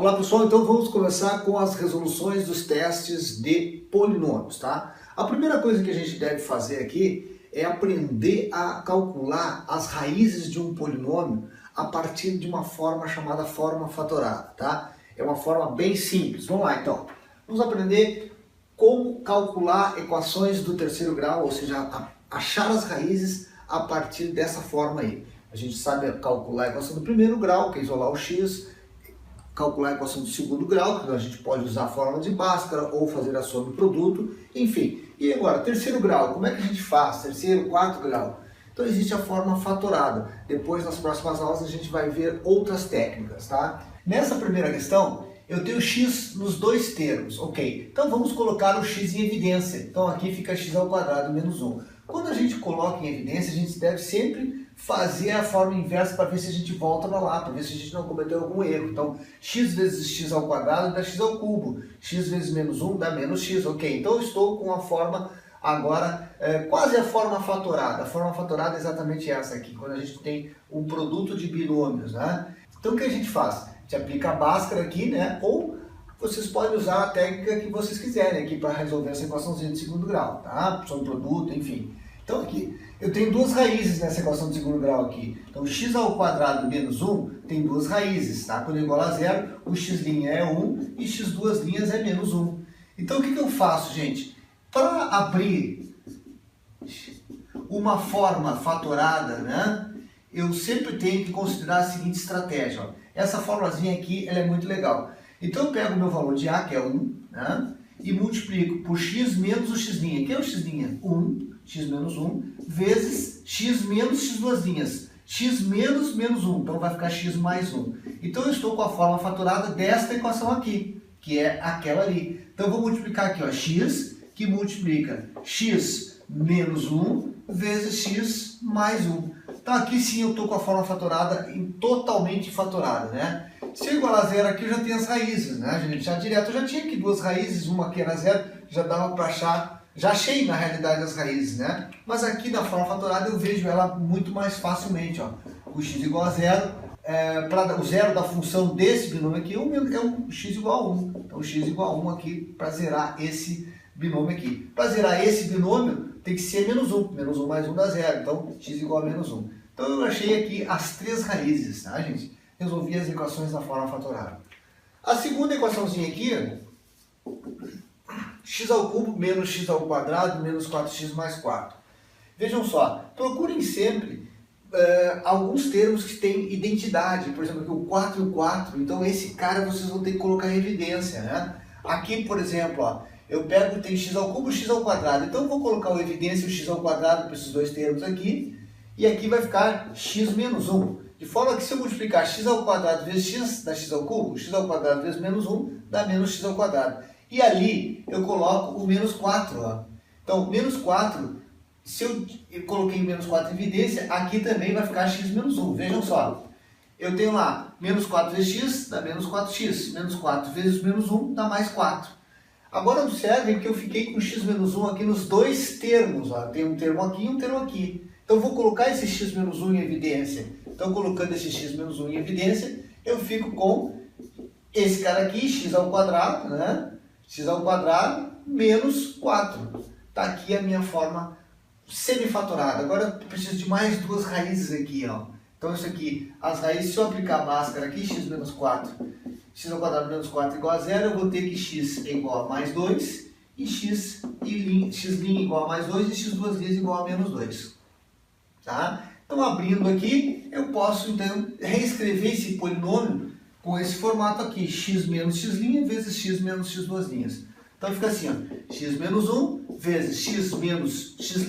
Olá pessoal, então vamos começar com as resoluções dos testes de polinômios, tá? A primeira coisa que a gente deve fazer aqui é aprender a calcular as raízes de um polinômio a partir de uma forma chamada forma fatorada, tá? É uma forma bem simples. Vamos lá então. Vamos aprender como calcular equações do terceiro grau, ou seja, achar as raízes a partir dessa forma aí. A gente sabe calcular a equação do primeiro grau, que é isolar o x, calcular a equação do segundo grau, que a gente pode usar a fórmula de Bhaskara ou fazer a soma do produto, enfim. E agora, terceiro grau, como é que a gente faz? Terceiro, quarto grau? Então existe a forma fatorada. Depois, nas próximas aulas, a gente vai ver outras técnicas, tá? Nessa primeira questão, eu tenho x nos dois termos, ok? Então vamos colocar o x em evidência. Então aqui fica x ao quadrado menos 1. Quando a gente coloca em evidência, a gente deve sempre fazer a forma inversa para ver se a gente volta para lá, para ver se a gente não cometeu algum erro. Então, x vezes x ao quadrado dá x ao cubo, x vezes menos 1 dá menos x, ok? Então eu estou com a forma agora, quase a forma fatorada. A forma fatorada é exatamente essa aqui, quando a gente tem um produto de binômios, né? Então o que a gente faz? A gente aplica a Bhaskara aqui, né? Ou vocês podem usar a técnica que vocês quiserem aqui para resolver essa equaçãozinha de segundo grau, tá? Sobre produto, enfim. Então aqui, eu tenho duas raízes nessa equação de segundo grau aqui. Então x ao quadrado menos 1 tem duas raízes, tá? Quando é igual a zero, o x' é 1 e x duas linhas é menos 1. Então o que eu faço, gente? Para abrir uma forma fatorada, né? Eu sempre tenho que considerar a seguinte estratégia. Ó. Essa formulazinha aqui, ela é muito legal. Então eu pego o meu valor de A, que é 1, né? E multiplico por x menos o x'. Que é o x'? 1, x menos 1, vezes x menos x duas linhas. X menos menos 1, então vai ficar x mais 1. Então eu estou com a forma fatorada desta equação aqui, que é aquela ali. Então eu vou multiplicar aqui, ó, x, que multiplica x menos 1 vezes x mais 1. Então aqui sim eu estou com a forma fatorada totalmente fatorada, né? Se eu igualar a zero aqui, eu já tenho as raízes, né? Já direto, eu já tinha aqui duas raízes, uma aqui era zero, já dava para achar, já achei na realidade as raízes, né? Mas aqui na forma fatorada eu vejo ela muito mais facilmente, ó. O x igual a zero, para o zero da função desse binômio aqui é um x igual a 1. Então x igual a 1 aqui para zerar esse binômio aqui. Para zerar esse binômio tem que ser menos 1, menos 1 mais 1 dá zero, então x igual a menos 1. Então eu achei aqui as três raízes, tá, gente? Resolvi as equações da forma fatorada. A segunda equaçãozinha aqui, x ao cubo menos x ao quadrado menos 4x mais 4. Vejam só, procurem sempre alguns termos que têm identidade. Por exemplo, aqui o 4 e o 4. Então esse cara vocês vão ter que colocar em evidência, né? Aqui, por exemplo, ó, eu pego, tem x ao cubo e x ao quadrado. Então eu vou colocar em evidência o x ao quadrado para esses dois termos aqui. E aqui vai ficar x menos 1. De forma que se eu multiplicar x ao quadrado vezes x dá x ao cubo, x ao quadrado vezes menos 1 dá menos x ao quadrado. E ali eu coloco o menos 4. Ó. Então, menos 4, se eu coloquei menos 4 em evidência, aqui também vai ficar x menos 1. Vejam só, eu tenho lá menos 4 vezes x dá menos 4x. Menos 4 vezes menos 1 dá mais 4. Agora observem que eu fiquei com x menos 1 aqui nos dois termos. Ó. Tem um termo aqui e um termo aqui. Então, eu vou colocar esse x menos 1 em evidência. Então, colocando esse x menos 1 em evidência, eu fico com esse cara aqui, x ao quadrado, né? X ao quadrado menos 4. Está aqui a minha forma semifatorada. Agora, eu preciso de mais duas raízes aqui, ó. Então, isso aqui, as raízes, se eu aplicar a Bhaskara aqui, x menos 4, x ao quadrado menos 4 igual a zero, eu vou ter que x é igual a mais 2, e x' igual a mais 2, e x duas linhas igual a menos 2. Tá? Então, abrindo aqui, eu posso, então, reescrever esse polinômio com esse formato aqui, x menos x' vezes x menos x duas linhas. Então, fica assim, ó, x menos 1 vezes x menos x'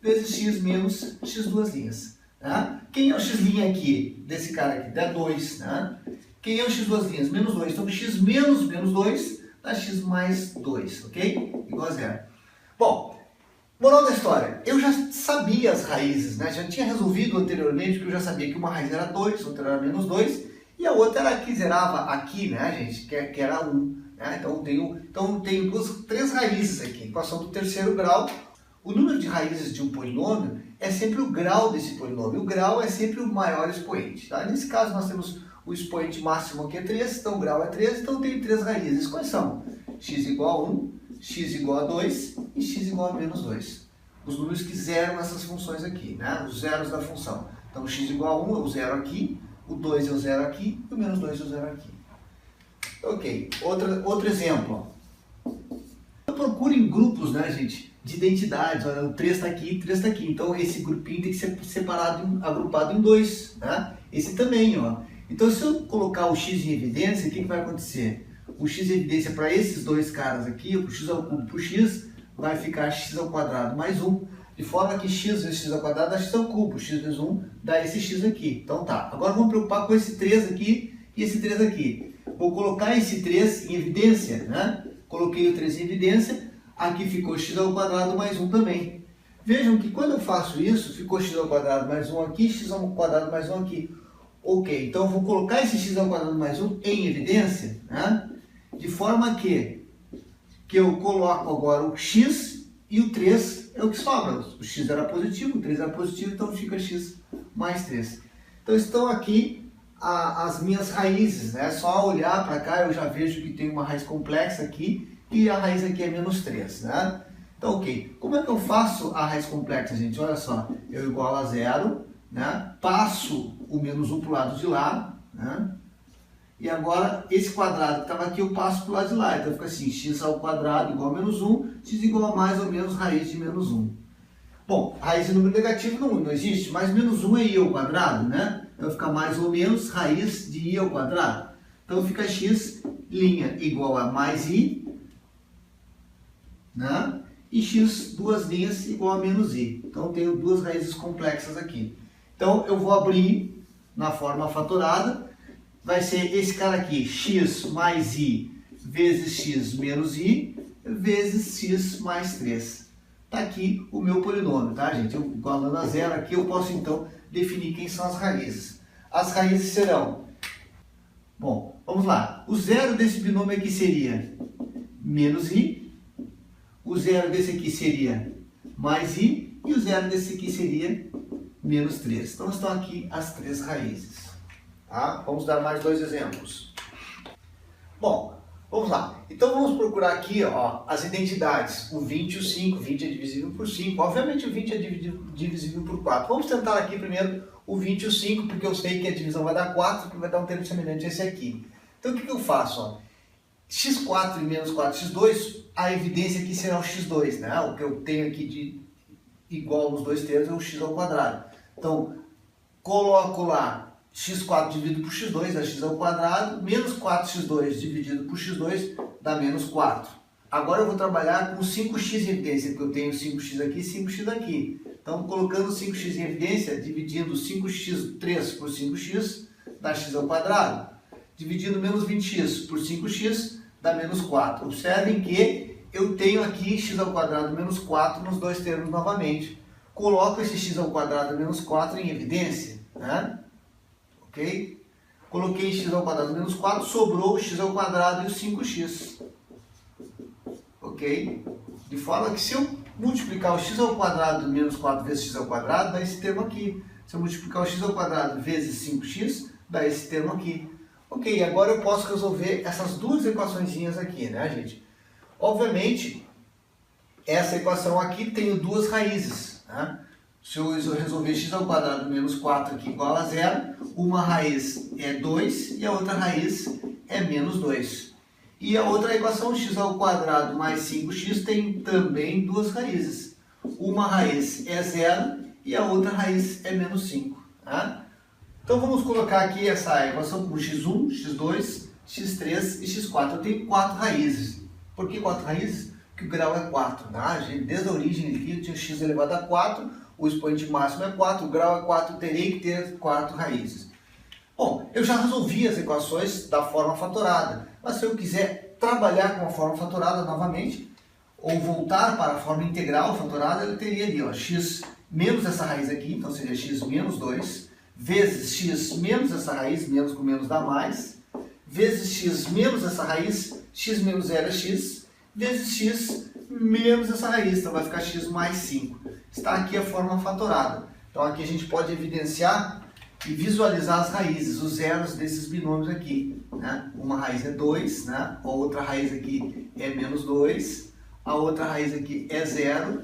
vezes x menos x duas linhas. Tá? Quem é o x' aqui, desse cara aqui? Dá 2. Né? Quem é o x duas linhas? Menos 2. Então, x menos menos 2 dá x mais 2, ok? Igual a zero. Bom, moral da história, eu já sabia as raízes, né? Já tinha resolvido anteriormente, que eu já sabia que uma raiz era 2, outra era menos 2, e a outra era que zerava aqui, né, gente? Que era 1. Né? Então tenho três raízes aqui. Equação do terceiro grau. O número de raízes de um polinômio é sempre o grau desse polinômio. O grau é sempre o maior expoente. Tá? Nesse caso nós temos o expoente máximo aqui é 3, então o grau é 3, então eu tenho 3 raízes. Quais são? X igual a 1, x igual a 2 e x igual a menos 2. Os números que zeram essas funções aqui, né? Os zeros da função. Então o x igual a 1 é o zero aqui, o 2 é o zero aqui e o menos 2 é o zero aqui. Ok, outro exemplo. Eu procuro em grupos, né, gente, de identidades. Olha, o 3 está aqui, o 3 está aqui. Então esse grupinho tem que ser separado, agrupado em 2, né? Esse também, ó. Então se eu colocar o x em evidência, o que vai acontecer? O x em evidência para esses dois caras aqui, o x ao cubo para o x, vai ficar x ao quadrado mais 1. De forma que x vezes x ao quadrado dá x ao cubo. X vezes 1 dá esse x aqui. Então tá. Agora vamos preocupar com esse 3 aqui e esse 3 aqui. Vou colocar esse 3 em evidência, né? Coloquei o 3 em evidência. Aqui ficou x ao quadrado mais 1 também. Vejam que quando eu faço isso, ficou x ao quadrado mais 1 aqui, x ao quadrado mais 1 aqui. Ok, então eu vou colocar esse x ao quadrado mais 1 em evidência, né? De forma que eu coloco agora o x e o 3 é o que sobra. O x era positivo, o 3 era positivo, então fica x mais 3. Então estão aqui as minhas raízes, né? Só olhar para cá eu já vejo que tem uma raiz complexa aqui e a raiz aqui é menos 3, né? Então, ok. Como é que eu faço a raiz complexa, gente? Olha só, eu igualo a 0, né? Passo o menos 1 para o lado de lá, né? E agora, esse quadrado que estava aqui, eu passo para o lado de lá. Então fica assim, x ao quadrado igual a menos 1, x igual a mais ou menos raiz de menos 1. Bom, raiz de número negativo não existe, mas menos 1 é i ao quadrado, né? Então fica mais ou menos raiz de i ao quadrado. Então fica x' igual a mais i, né? E x, duas linhas, igual a menos i. Então eu tenho duas raízes complexas aqui. Então eu vou abrir na forma fatorada. Vai ser esse cara aqui, x mais i vezes x menos i vezes x mais 3. Está aqui o meu polinômio, tá, gente? Eu igualando a 0 aqui, eu posso então definir quem são as raízes. As raízes serão... Bom, vamos lá. O zero desse binômio aqui seria menos i. O zero desse aqui seria mais i. E o zero desse aqui seria menos 3. Então estão aqui as três raízes. Tá? Vamos dar mais dois exemplos. Bom, vamos lá. Então vamos procurar aqui, ó, as identidades. O 20 e o 5. 20 é divisível por 5. Obviamente o 20 é divisível por 4. Vamos tentar aqui primeiro o 20 e o 5, porque eu sei que a divisão vai dar 4, que vai dar um termo semelhante a esse aqui. Então o que eu faço? Ó? x4 e menos 4x2, a evidência aqui será o x2, né? O que eu tenho aqui de igual nos dois termos é o x ao quadrado. Então, coloco lá x4 dividido por x2 dá x ao quadrado, menos 4x2 dividido por x2 dá menos 4. Agora eu vou trabalhar com 5x em evidência, porque eu tenho 5x aqui e 5x aqui. Então, colocando 5x em evidência, dividindo 5x3 por 5x, dá x ao quadrado. Dividindo menos 20x por 5x, dá menos 4. Observem que eu tenho aqui x ao quadrado menos 4 nos dois termos novamente. Coloco esse x ao quadrado menos 4 em evidência, né? Ok? Coloquei x ao quadrado menos 4, sobrou o x ao quadrado e o 5x. Ok? De forma que se eu multiplicar o x ao quadrado menos 4 vezes x ao quadrado, dá esse termo aqui. Se eu multiplicar o x ao quadrado vezes 5x, dá esse termo aqui. Ok, agora eu posso resolver essas duas equaçõezinhas aqui, né, gente? Obviamente, essa equação aqui tem duas raízes, né? Se eu resolver x ao quadrado menos 4 aqui igual a 0, uma raiz é 2 e a outra raiz é menos 2. E a outra equação, x ao quadrado mais 5x, tem também duas raízes. Uma raiz é 0 e a outra raiz é menos 5. Tá? Então vamos colocar aqui essa equação com x1, x2, x3 e x4. Eu tenho 4 raízes. Por que 4 raízes? Porque o grau é 4. Tá? Desde a origem aqui eu tinha x elevado a 4, o expoente máximo é 4, o grau é 4, eu terei que ter 4 raízes. Bom, eu já resolvi as equações da forma fatorada, mas se eu quiser trabalhar com a forma fatorada novamente, ou voltar para a forma integral fatorada, eu teria ali, ó, x menos essa raiz aqui, então seria x menos 2, vezes x menos essa raiz, menos com menos dá mais, vezes x menos essa raiz, x menos 0 é x, vezes x menos essa raiz, então vai ficar x mais 5. Está aqui a forma fatorada. Então aqui a gente pode evidenciar e visualizar as raízes, os zeros desses binômios aqui, né? Uma raiz é 2, né? A outra raiz aqui é menos 2, a outra raiz aqui é 0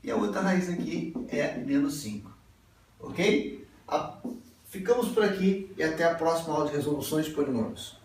e a outra raiz aqui é menos 5. Ok? Ficamos por aqui e até a próxima aula de resoluções de polinômios.